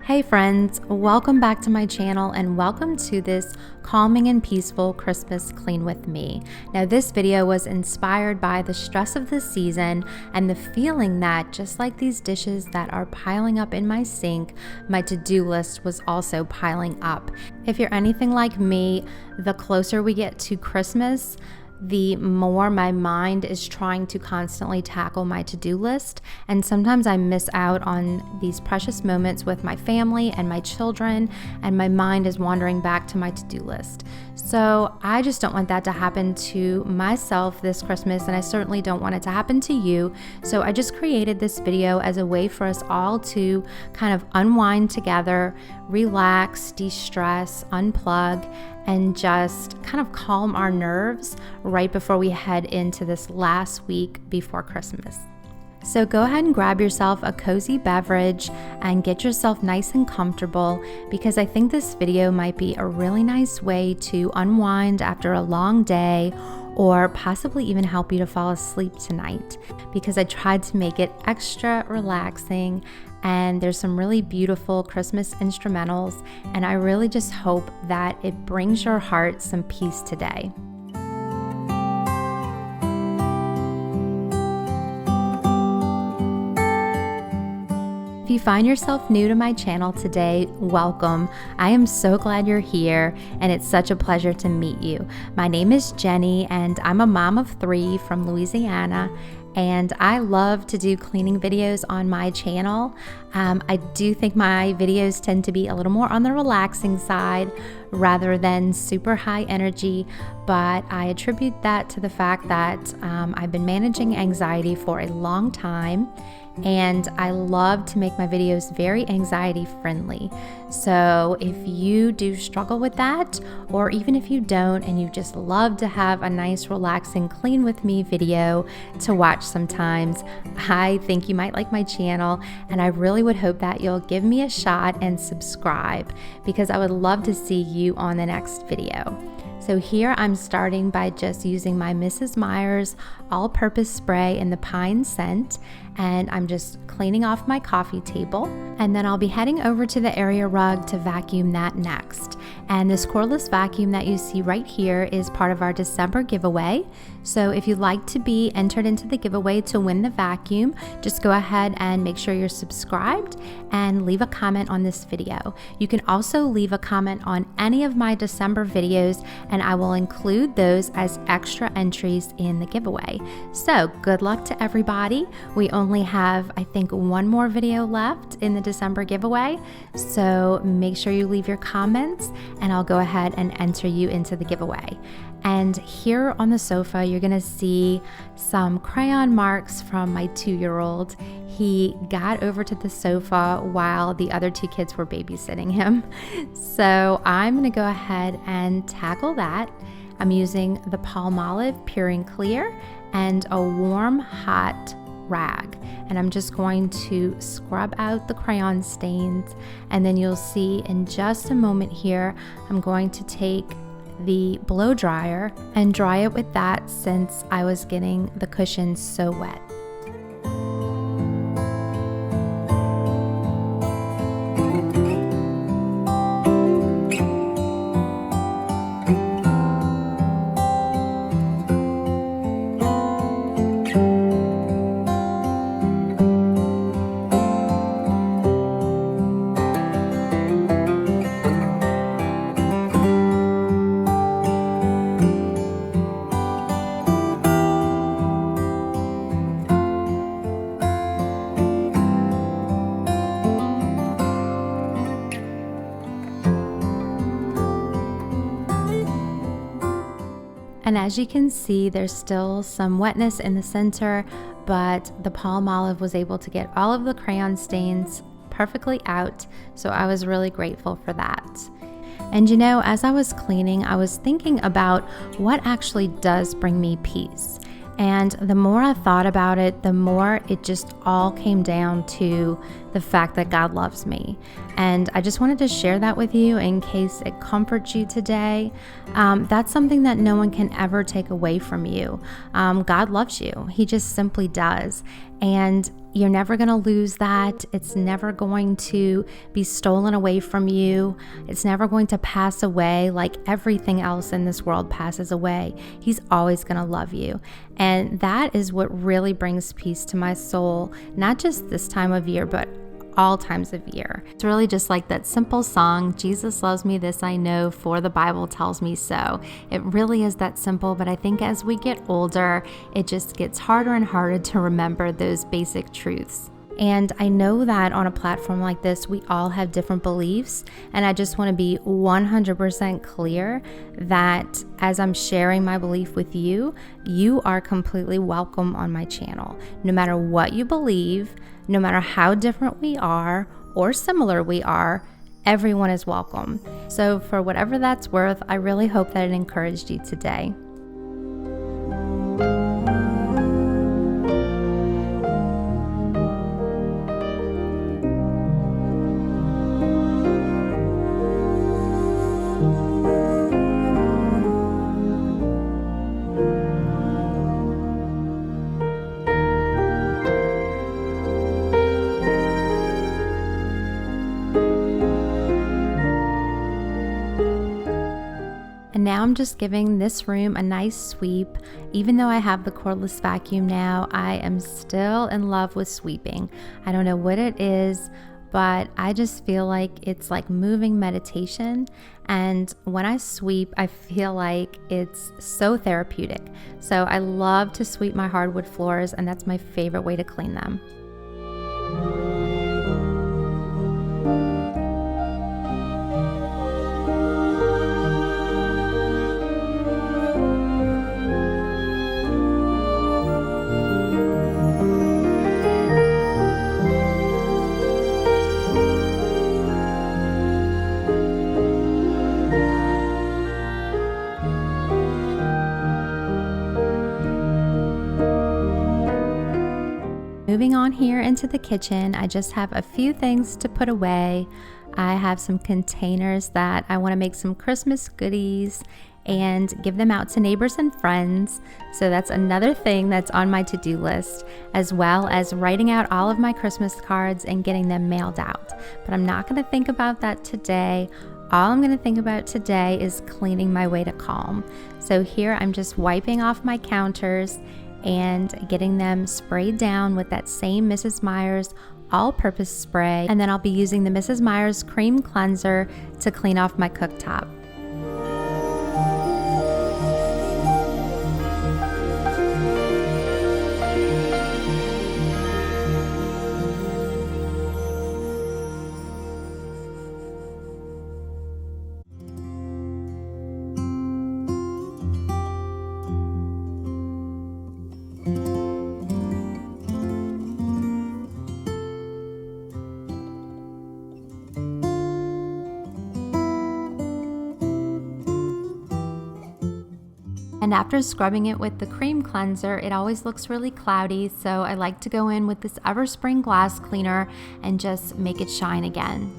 Hey friends, welcome back to my channel and welcome to this calming and peaceful Christmas clean with me. Now this video was inspired by the stress of the season and the feeling that just like these dishes that are piling up in my sink, my to-do list was also piling up. If you're anything like me, the closer we get to Christmas, the more my mind is trying to constantly tackle my to-do list, and sometimes I miss out on these precious moments with my family and my children, and my mind is wandering back to my to-do list. So I just don't want that to happen to myself this Christmas, and I certainly don't want it to happen to you. So I just created this video as a way for us all to kind of unwind together, relax, de-stress, unplug, and just kind of calm our nerves right before we head into this last week before Christmas. So go ahead and grab yourself a cozy beverage and get yourself nice and comfortable, because I think this video might be a really nice way to unwind after a long day, or possibly even help you to fall asleep tonight, because I tried to make it extra relaxing. And there's some really beautiful Christmas instrumentals, and I really just hope that it brings your heart some peace today. If you find yourself new to my channel today, welcome. I am so glad you're here, and it's such a pleasure to meet you. My name is Jenny, and I'm a mom of 3 from Louisiana, and I love to do cleaning videos on my channel. I do think my videos tend to be a little more on the relaxing side rather than super high energy, but I attribute that to the fact that I've been managing anxiety for a long time, and I love to make my videos very anxiety friendly. So if you do struggle with that, or even if you don't and you just love to have a nice relaxing clean with me video to watch sometimes, I think you might like my channel, and I really would hope that you'll give me a shot and subscribe, because I would love to see you on the next video. So here I'm starting by just using my Mrs. Meyer's all-purpose spray in the pine scent, and I'm just cleaning off my coffee table, and then I'll be heading over to the area rug to vacuum that next. And this cordless vacuum that you see right here is part of our December giveaway. So if you'd like to be entered into the giveaway to win the vacuum, just go ahead and make sure you're subscribed and leave a comment on this video. You can also leave a comment on any of my December videos, and I will include those as extra entries in the giveaway. So good luck to everybody. We only have, I think, one more video left in the December giveaway. So make sure you leave your comments, and I'll go ahead and enter you into the giveaway. And here on the sofa, you're gonna see some crayon marks from my 2-year-old. He got over to the sofa while the other 2 kids were babysitting him. So I'm gonna go ahead and tackle that. I'm using the Palmolive Pure and Clear and a warm, hot rag, and I'm just going to scrub out the crayon stains, and then you'll see in just a moment here I'm going to take the blow dryer and dry it with that, since I was getting the cushions so wet. And as you can see, there's still some wetness in the center, but the palm olive was able to get all of the crayon stains perfectly out, so I was really grateful for that. And you know, as I was cleaning, I was thinking about what actually does bring me peace. And the more I thought about it, the more it just all came down to the fact that God loves me. And I just wanted to share that with you in case it comforts you today. That's something that no one can ever take away from you. God loves you. He just simply does. And you're never going to lose that. It's never going to be stolen away from you. It's never going to pass away like everything else in this world passes away. He's always going to love you. And that is what really brings peace to my soul, not just this time of year, but all times of year. It's really just like that simple song, Jesus loves me, this I know, for the Bible tells me so. It really is that simple, but I think as we get older, it just gets harder and harder to remember those basic truths. And I know that on a platform like this, we all have different beliefs. And I just want to be 100% clear that as I'm sharing my belief with you, you are completely welcome on my channel. No matter what you believe, no matter how different we are or similar we are, everyone is welcome. So for whatever that's worth, I really hope that it encouraged you today. And now I'm just giving this room a nice sweep. Even though I have the cordless vacuum now, I am still in love with sweeping. I don't know what it is, but I just feel like it's like moving meditation. And when I sweep, I feel like it's so therapeutic. So I love to sweep my hardwood floors, and that's my favorite way to clean them. Moving on here into the kitchen, I just have a few things to put away. I have some containers that I want to make some Christmas goodies and give them out to neighbors and friends. So that's another thing that's on my to-do list, as well as writing out all of my Christmas cards and getting them mailed out. But I'm not going to think about that today. All I'm going to think about today is cleaning my way to calm. So here I'm just wiping off my counters and getting them sprayed down with that same Mrs. Meyer's all-purpose spray. And then I'll be using the Mrs. Meyer's cream cleanser to clean off my cooktop. And after scrubbing it with the cream cleanser, it always looks really cloudy, so I like to go in with this Everspring glass cleaner and just make it shine again.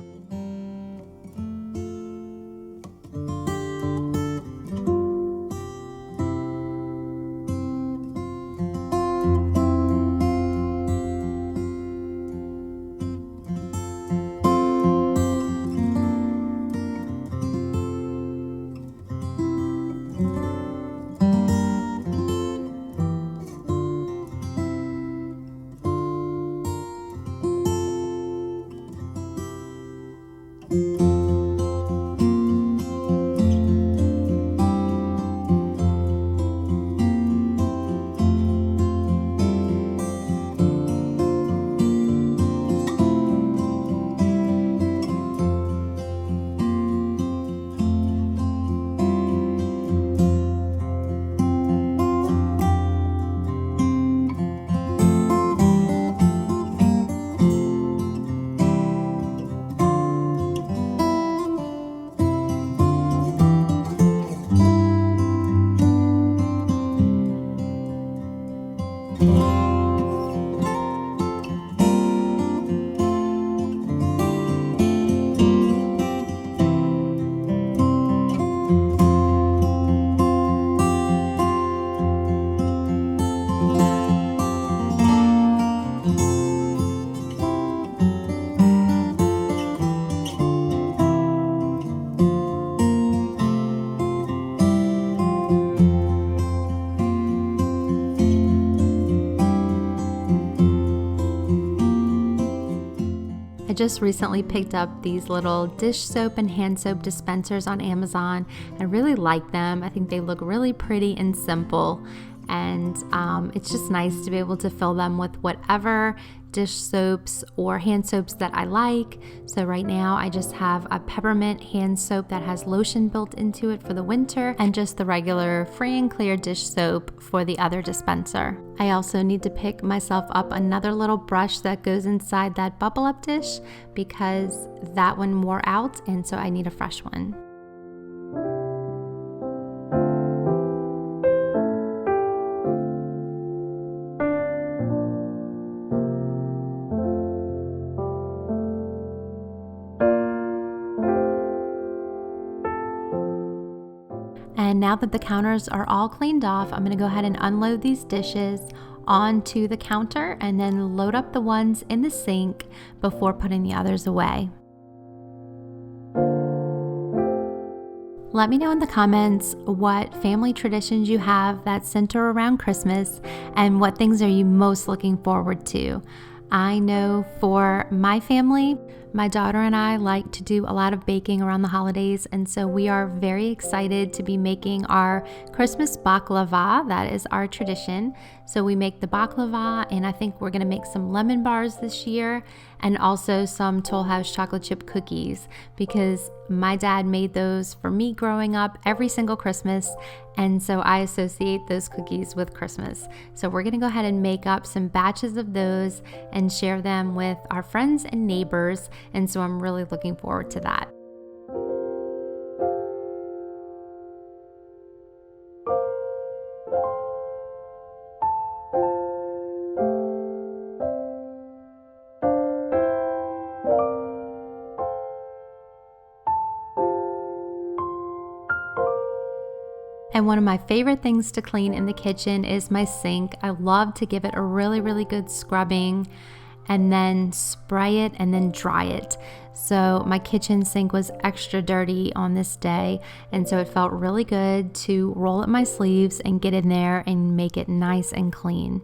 just recently picked up these little dish soap and hand soap dispensers on Amazon. I really like them. I think they look really pretty and simple. And it's just nice to be able to fill them with whatever dish soaps or hand soaps that I like. So right now I just have a peppermint hand soap that has lotion built into it for the winter, and just the regular free and clear dish soap for the other dispenser. I also need to pick myself up another little brush that goes inside that bubble up dish because that one wore out, and so I need a fresh one. And now that the counters are all cleaned off, I'm going to go ahead and unload these dishes onto the counter and then load up the ones in the sink before putting the others away. Let me know in the comments what family traditions you have that center around Christmas and what things are you most looking forward to. I know for my family, my daughter and I like to do a lot of baking around the holidays, and so we are very excited to be making our Christmas baklava. That is our tradition. So we make the baklava, and I think we're going to make some lemon bars this year, and also some Toll House chocolate chip cookies, because my dad made those for me growing up every single Christmas, and so I associate those cookies with Christmas. So we're going to go ahead and make up some batches of those and share them with our friends and neighbors, and so I'm really looking forward to that. And one of my favorite things to clean in the kitchen is my sink. I love to give it a really, really good scrubbing and then spray it and then dry it. So my kitchen sink was extra dirty on this day, and so it felt really good to roll up my sleeves and get in there and make it nice and clean.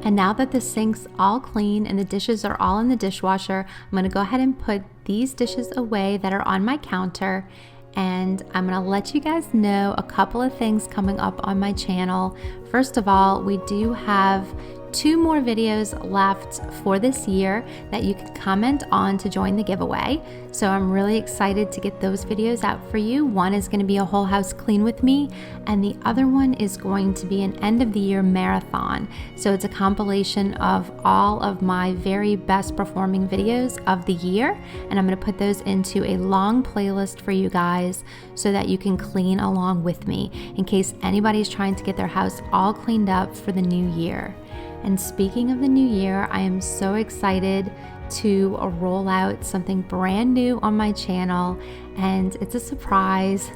And now that the sink's all clean and the dishes are all in the dishwasher, I'm going to go ahead and put these dishes away that are on my counter. And I'm going to let you guys know a couple of things coming up on my channel. First of all, we do have 2 more videos left for this year that you can comment on to join the giveaway. So I'm really excited to get those videos out for you. One is going to be a whole house clean with me, and the other one is going to be an end of the year marathon. So it's a compilation of all of my very best performing videos of the year, and I'm going to put those into a long playlist for you guys so that you can clean along with me in case anybody's trying to get their house all cleaned up for the new year. And speaking of the new year, I am so excited to roll out something brand new on my channel, and it's a surprise,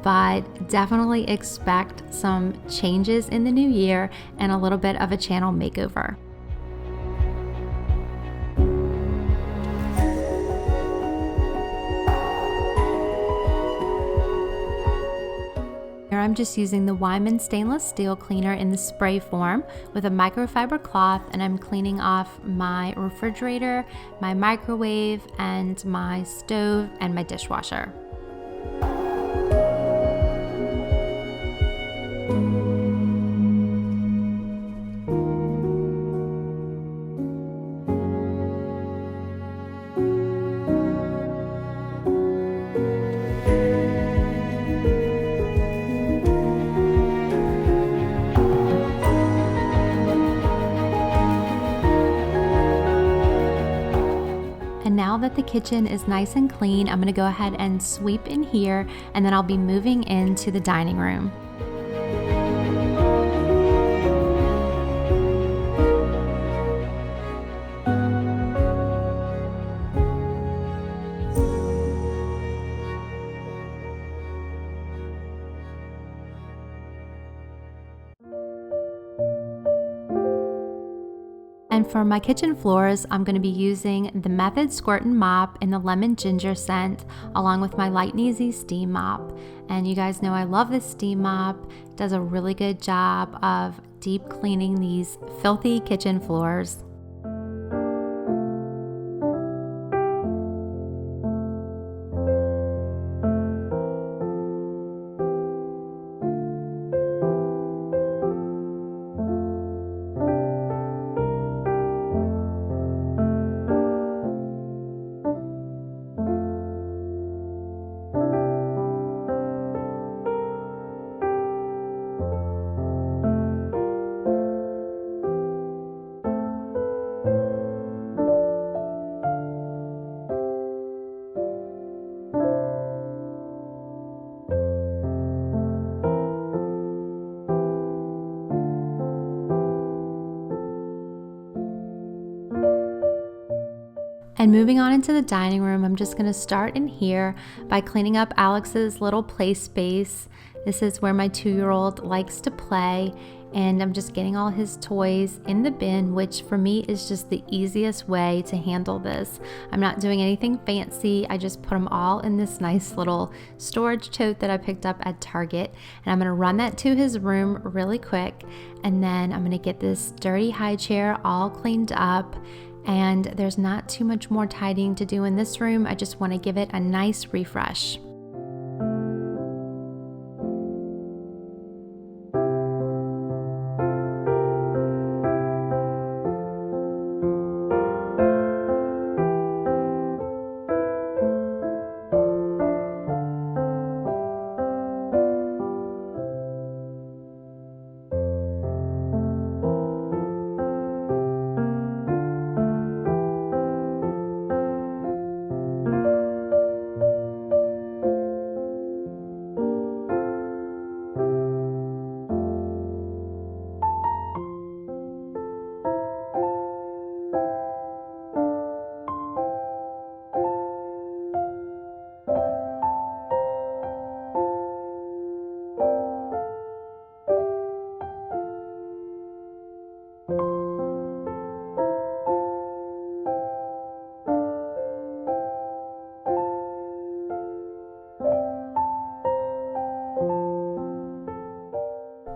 but definitely expect some changes in the new year and a little bit of a channel makeover. I'm just using the Wyman stainless steel cleaner in the spray form with a microfiber cloth, and I'm cleaning off my refrigerator, my microwave, and my stove and my dishwasher. the kitchen is nice and clean, I'm gonna go ahead and sweep in here, and then I'll be moving into the dining room. And for my kitchen floors, I'm going to be using the Method Squirt and Mop in the lemon ginger scent, along with my Light and Easy steam mop. And you guys know I love this steam mop. It does a really good job of deep cleaning these filthy kitchen floors. And moving on into the dining room, I'm just going to start in here by cleaning up Alex's little play space. This is where my 2-year-old likes to play, and I'm just getting all his toys in the bin, which for me is just the easiest way to handle this. I'm not doing anything fancy. I just put them all in this nice little storage tote that I picked up at Target, and I'm going to run that to his room really quick, and then I'm going to get this dirty high chair all cleaned up. And there's not too much more tidying to do in this room. I just want to give it a nice refresh.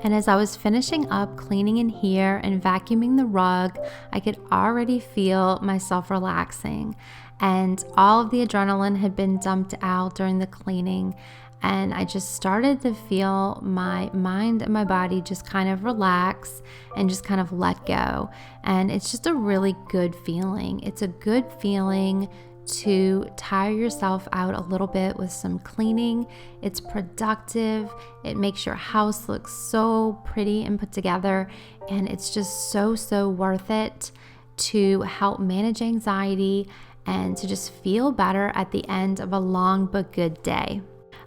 And as I was finishing up cleaning in here and vacuuming the rug, I could already feel myself relaxing. And all of the adrenaline had been dumped out during the cleaning. And I just started to feel my mind and my body just kind of relax and just kind of let go. And it's just a really good feeling. It's a good feeling to tire yourself out a little bit with some cleaning. It's productive. It makes your house look so pretty and put together. And it's just so worth it to help manage anxiety and to just feel better at the end of a long but good day.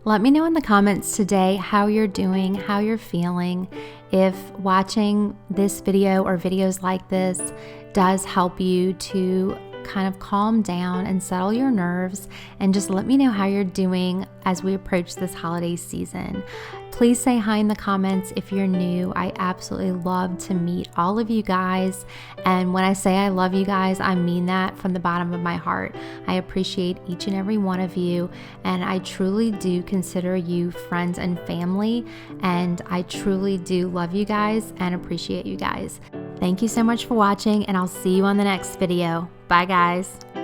Let me know in the comments today how you're doing, how you're feeling. If watching this video or videos like this does help you to kind of calm down and settle your nerves, and just let me know how you're doing as we approach this holiday season. Please say hi in the comments if you're new. I absolutely love to meet all of you guys. And when I say I love you guys, I mean that from the bottom of my heart. I appreciate each and every one of you. And I truly do consider you friends and family. And I truly do love you guys and appreciate you guys. Thank you so much for watching, and I'll see you on the next video. Bye guys.